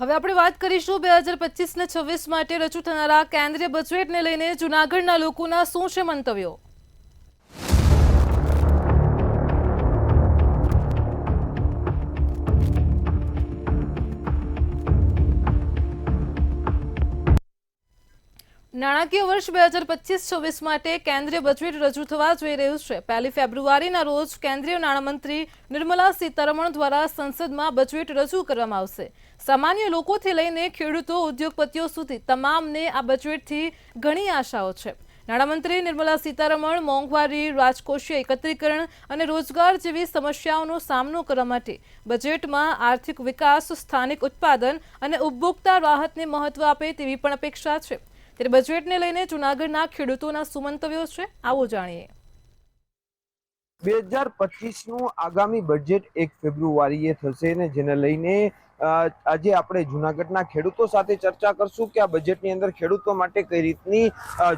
હવે આપણે વાત કરીશું 2025 ને 26 માટે રજૂ થનારા કેન્દ્રીય બજેટને લઈને જૂનાગઢના લોકોના શું છે મંતવ્યો। નાણાકીય વર્ષ 2025-26 માટે કેન્દ્રીય બજેટ રજૂ થવા જઈ રહ્યું છે। 1 ફેબ્રુઆરીના રોજ કેન્દ્રીય નાણામંત્રી નિર્મલા સીતારમણ દ્વારા સંસદમાં બજેટ રજૂ કરવામાં આવશે। સામાન્ય લોકોથી લઈને ખેડૂતો ઉદ્યોગપતિઓ સુધી તમામને આ બજેટથી ઘણી આશાઓ છે। નાણામંત્રી નિર્મલા સીતારમણ મોંઘવારી, રાજકોષીય એકત્રીકરણ અને રોજગાર જેવી સમસ્યાઓનો સામનો કરવા માટે બજેટમાં આર્થિક વિકાસ, સ્થાનિક ઉત્પાદન અને ઉપભોક્તા રાહતને મહત્વ આપે તેવી પણ અપેક્ષા છે। ત્યારે બજેટને લઈને જૂનાગઢના ખેડૂતોના શું મંતવ્યો છે, આવો જાણીએ। 2025નું આગામી બજેટ 1 ફેબ્રુઆરીએ થશે ને જેને લઈને આજે આપણે જૂનાગઢના ખેડૂતો સાથે ચર્ચા કરશું કે આ બજેટની અંદર ખેડૂતો માટે કઈ રીતની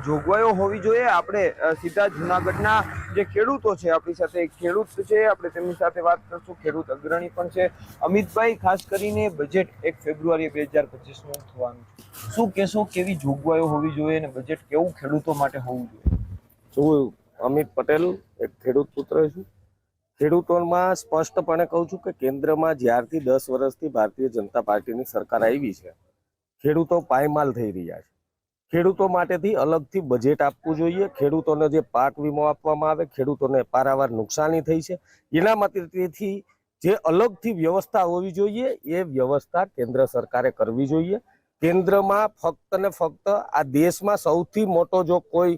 જોગવાઈઓ હોવી જોઈએ। આપણે સીધા જૂનાગઢના જે ખેડૂતો છે, આપણી સાથે એક ખેડૂત છે, આપણે તેમની સાથે વાત કરશું। ખેડૂત અગ્રણી પણ છે અમિતભાઈ। ખાસ કરીને બજેટ 1 ફેબ્રુઆરી 2025નું થવાનું છે, શું કહેશો, કેવી જોગવાઈઓ હોવી જોઈએ અને બજેટ કેવું ખેડૂતો માટે હોવું જોઈએ? અમિત પટેલ એક ખેડૂત પુત્ર છું। ખેડૂતોમાં સ્પષ્ટપણે કહું છું કે કેન્દ્રમાં જ્યારથી 10 વર્ષથી ભારતીય જનતા પાર્ટીની સરકાર આવી છે, ખેડૂતો પાયમાલ થઈ રહ્યા છે। ખેડૂતો માટેથી અલગથી બજેટ આપવું જોઈએ। ખેડૂતોને જે પાક વીમો આપવામાં આવે, ખેડૂતોને પારાવાર નુકસાની થઈ છે, એના માટેથી જે અલગથી વ્યવસ્થા હોવી જોઈએ એ વ્યવસ્થા કેન્દ્ર સરકારે કરવી જોઈએ। કેન્દ્રમાં ફક્ત ને ફક્ત આ દેશમાં સૌથી મોટો જો કોઈ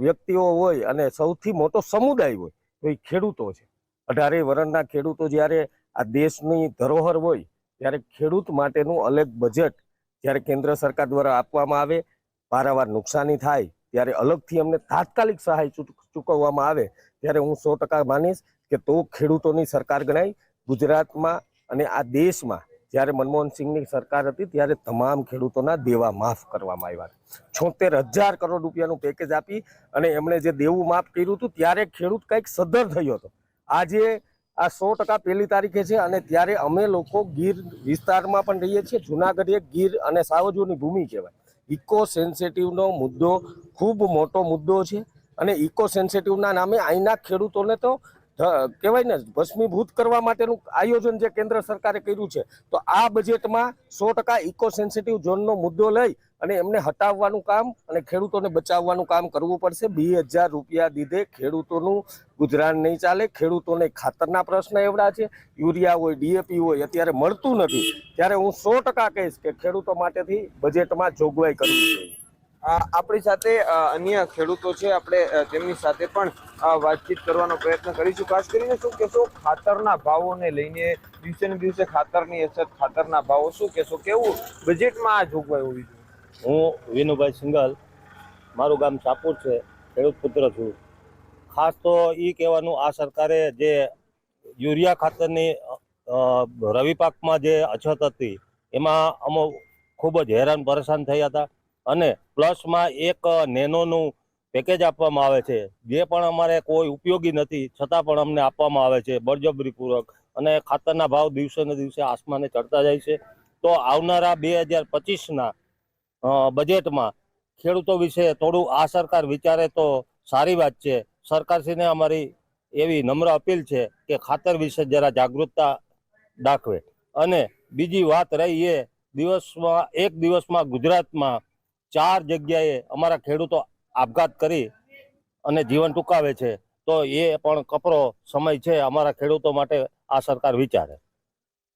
વ્યક્તિઓ હોય અને સૌથી મોટો સમુદાય હોય તો એ ખેડૂતો છે। 18 વર્ષના ખેડૂતો જ્યારે આ દેશની ધરોહર હોય ત્યારે ખેડૂત માટેનું અલગ બજેટ જ્યારે કેન્દ્ર સરકાર દ્વારા આપવામાં આવે, પારાવાર નુકસાની થાય ત્યારે અલગથી અમને તાત્કાલિક સહાય ચૂકવવામાં આવે ત્યારે હું 100% માનીશ કે તો ખેડૂતોની સરકાર ગણાય। ગુજરાતમાં અને આ દેશમાં જ્યારે મનમોહન સિંહની સરકાર હતી ત્યારે તમામ ખેડૂતોના દેવા માફ કરવામાં આવ્યા। 76,000 કરોડ રૂપિયાનું પેકેજ આપી અને એમણે જે દેવું માફ કર્યું હતું ત્યારે ખેડૂત કંઈક સદ્ધર થયો હતો। આજે આ 100% પહેલી તારીખે છે અને ત્યારે અમે લોકો ગીર વિસ્તારમાં પણ રહીએ છીએ। જુનાગઢ એક ગીર અને સાવજોની ભૂમિ કહેવાય। ઇકો સેન્સિટિવનો મુદ્દો ખૂબ મોટો મુદ્દો છે અને ઇકો સેન્સિટિવના નામે અહીંના ખેડૂતોને તો કહેવાય ને ભસ્મીભૂત કરવા માટેનું આયોજન જે કેન્દ્ર સરકારે કર્યું છે, તો આ બજેટમાં 100% ઇકો સેન્સિટિવ ઝોનનો મુદ્દો લઈ અને એમને હટાવવાનું કામ અને ખેડૂતોને બચાવવાનું કામ કરવું પડશે। 2,000 રૂપિયા દીધે ખેડૂતોનું ગુજરાન નહીં ચાલે। ખેડૂતોને ખાતરના પ્રશ્ન એવડા છે, યુરિયા હોય, DAP હોય, અત્યારે મળતું નથી। ત્યારે હું 100% કહીશ કે ખેડૂતો માટેથી બજેટમાં જોગવાઈ કરવી જોઈએ। આપણી સાથે અન્ય ખેડૂતો છે, આપણે તેમની સાથે પણ વાતચીત કરવાનો પ્રયત્ન કરીશું। ખાસ કરીને શું કહેશો ખાતરના ભાવોને લઈને? દિવસે ને દિવસે ખાતરની અછત, ખાતરના ભાવો શું કહેશો, કેવું બજેટમાં આ જોગવાઈ હોવી જોઈએ? હું વિનુભાઈ સિંગલ, મારું ગામ ચાપુર છે, ખેડૂત પુત્ર છું। ખાસ તો એ કહેવાનું, આ સરકારે જે યુરિયા ખાતરની રવિ પાકમાં જે અછત હતી એમાં અમે ખૂબ જ હેરાન પરેશાન થયા હતા અને પ્લસમાં એક નેનોનું પેકેજ આપવામાં આવે છે જે પણ અમારે કોઈ ઉપયોગી નથી છતાં પણ અમને આપવામાં આવે છે બળજબરીપૂર્વક, અને ખાતરના ભાવ દિવસે ને દિવસે આસમાને ચડતા જાય છે। તો આવનારા 2025ના બજેટમાં ખેડૂતો વિશે થોડું આ સરકાર વિચારે તો સારી વાત છે। સરકારશ્રીને અમારી એવી નમ્ર અપીલ છે કે ખાતર વિશે જરા જાગૃતતા દાખવે। અને બીજી વાત રહી એ એક દિવસમાં ગુજરાતમાં 4 જગ્યાએ અમારા ખેડૂતો આપઘાત કરી અને જીવન ટૂંકાવે છે, તો એ પણ કપરો સમય છે અમારા ખેડૂતો માટે આ સરકાર વિચારે।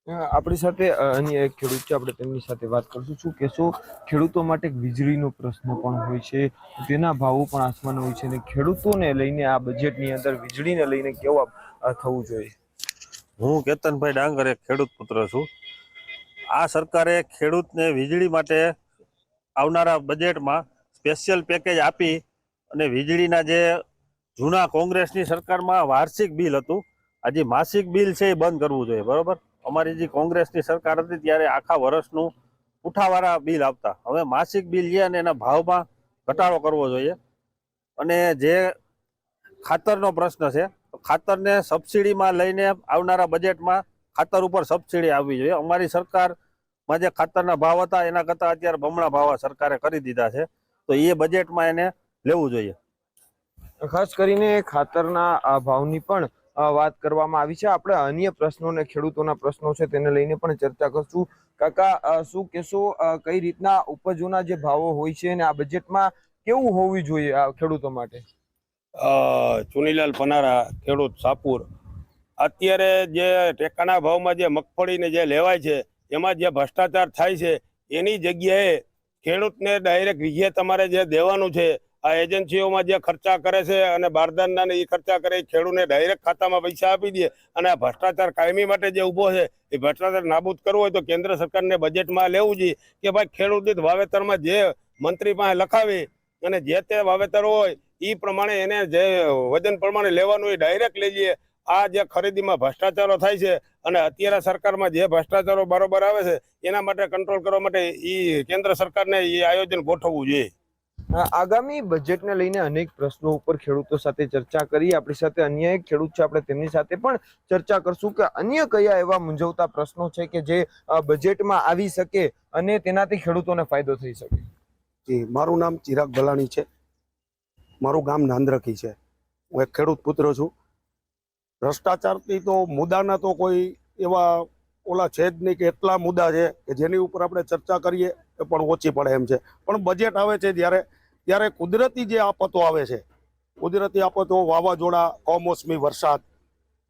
આપણી સાથે અન્ય એક ખેડૂત છે, આપણે તેમની સાથે વાત કરશું। શું કહેશો, ખેડૂતો માટે વીજળીનો પ્રશ્ન પણ હોય છે, તેના ભાવો પણ આસમાન હોય છે અને ખેડૂતોને લઈને આ બજેટની અંદર વીજળીને લઈને કેવા થવું જોઈએ? હું કેતનભાઈ ડાંગર એક ખેડૂત પુત્ર છું। આ સરકારે ખેડૂતને વીજળી માટે આવનારા બજેટમાં સ્પેશિયલ પેકેજ આપી અને વીજળીના જે જૂના કોંગ્રેસની સરકારમાં વાર્ષિક બિલ હતું, આજે માસિક બિલ છે એ બંધ કરવું જોઈએ, બરોબર? અમારી જે કોંગ્રેસની સરકાર હતી ત્યારે આખા વર્ષનું ઉઠાવાળા બિલ આવતા, હવે માસિક બિલ છે અને એના ભાવમાં ઘટાડો કરવો જોઈએ। અને જે ખાતરનો પ્રશ્ન છે, ખાતરને સબસિડીમાં લઈને આવનારા બજેટમાં ખાતર ઉપર સબસિડી આવવી જોઈએ। અમારી સરકાર માં જે ખાતરના ભાવ હતા એના કરતા અત્યારે બમણા ભાવ સરકારે કરી દીધા છે, તો એ બજેટમાં એને લેવું જોઈએ. ખાસ કરીને ખાતરના ભાવની પણ વાત કરવામાં આવી છે. આપણે અન્ય પ્રશ્નો અને ખેડૂતોના પ્રશ્નો છે તેને લઈને પણ ચર્ચા કરશું. કાકા, શું કહેશો, કઈ રીતના ઉપજોના જે ભાવો હોય છે અને આ બજેટમાં કેવું હોવું જોઈએ આ ખેડૂતો માટે? ચુનીલાલ પનારા, ખેડૂત સાપુર. અત્યારે જે ટેકાના ભાવમાં જે મગફળીને જે લેવાય છે એમાં જે ભ્રષ્ટાચાર થાય છે એની જગ્યાએ ખેડૂતને ડાયરેક્ટ વીઘે તમારે જે દેવાનું છે, આ એજન્સીઓમાં જે ખર્ચા કરે છે અને બારદાનના ને એ ખર્ચા કરે, ખેડૂતને ડાયરેક્ટ ખાતામાં પૈસા આપી દે અને આ ભ્રષ્ટાચાર કાયમી માટે જે ઊભો છે એ ભ્રષ્ટાચાર નાબૂદ કરવો હોય તો કેન્દ્ર સરકારને બજેટમાં લેવું જોઈએ કે ભાઈ ખેડૂત દીઠ વાવેતરમાં જે મંત્રી પાસે લખાવી અને જે તે વાવેતર હોય એ પ્રમાણે એને જે વજન પ્રમાણે લેવાનું એ ડાયરેક્ટ લઈ લઈએ. આ જે ખરીદીમાં ભ્રષ્ટાચારો થાય છે અને અત્યારે સરકારમાં જે ભ્રષ્ટાચારો બરોબર આવે છે એના માટે કંટ્રોલ કરવા માટે એ કેન્દ્ર સરકારને એ આયોજન ગોઠવવું જોઈએ. આગામી બજેટને લઈને અનેક પ્રશ્નો ઉપર ખેડૂતો સાથે ચર્ચા કરી. આપણી સાથે અન્ય એક ખેડૂત છે, આપણે તેમની સાથે પણ ચર્ચા કરશું કે અન્ય કયા એવા મૂંઝવતા પ્રશ્નો છે કે જે બજેટમાં આવી શકે અને તેનાથી ખેડૂતોને ફાયદો થઈ શકે. જી, મારું નામ ચિરાગ ગલાણી છે. મારું ગામ નાંદરકી છે. હું એક ખેડૂત પુત્ર છું. ભ્રષ્ટાચારથી તો મુદ્દાના તો કોઈ એવા ઓલા છે જ નહીં કે એટલા મુદ્દા છે કે જેની ઉપર આપણે ચર્ચા કરીએ એ પણ ઓછી પડે એમ છે. પણ બજેટ આવે છે ત્યારે કુદરતી જે આફતો આવે છે, કુદરતી આફતો, વાવાઝોડા, કમોસમી વરસાદ,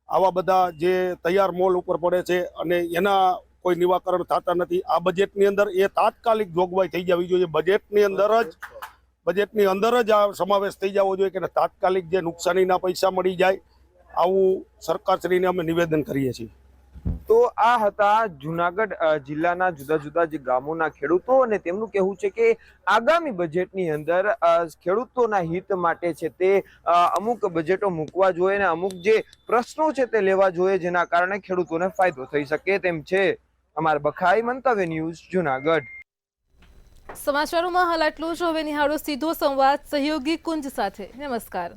આવા બધા જે તૈયાર મોલ ઉપર પડે છે અને એના કોઈ નિવાકરણ થતા નથી. આ બજેટની અંદર એ તાત્કાલિક જોગવાઈ થઈ જવી જોઈએ. બજેટની અંદર જ આ સમાવેશ થઈ જવો જોઈએ કે તાત્કાલિક જે નુકસાનીના પૈસા મળી જાય, આવું સરકારશ્રીને અમે નિવેદન કરીએ છીએ. તો આ હતા જુનાગઢ જિલ્લાના જુદા જુદા જે ગામોના ખેડૂતો અને તેમનું કહેવું છે કે આગામી બજેટની અંદર ખેડૂતોના હિત માટે છે તે અમુક બજેટો મૂકવા જોઈએ અને અમુક જે પ્રશ્નો છે તે લેવા જોઈએ જેના કારણે ખેડૂતોને ફાયદો થઈ શકે તેમ છે. અમારા બખાઈ, મંતવ્ય ન્યૂઝ, જુનાગઢ. સમાચારોમાં હાલ આટલું જ. હવે નિહાળો સીધો સંવાદ સહયોગી કુંજ સાથે. નમસ્કાર.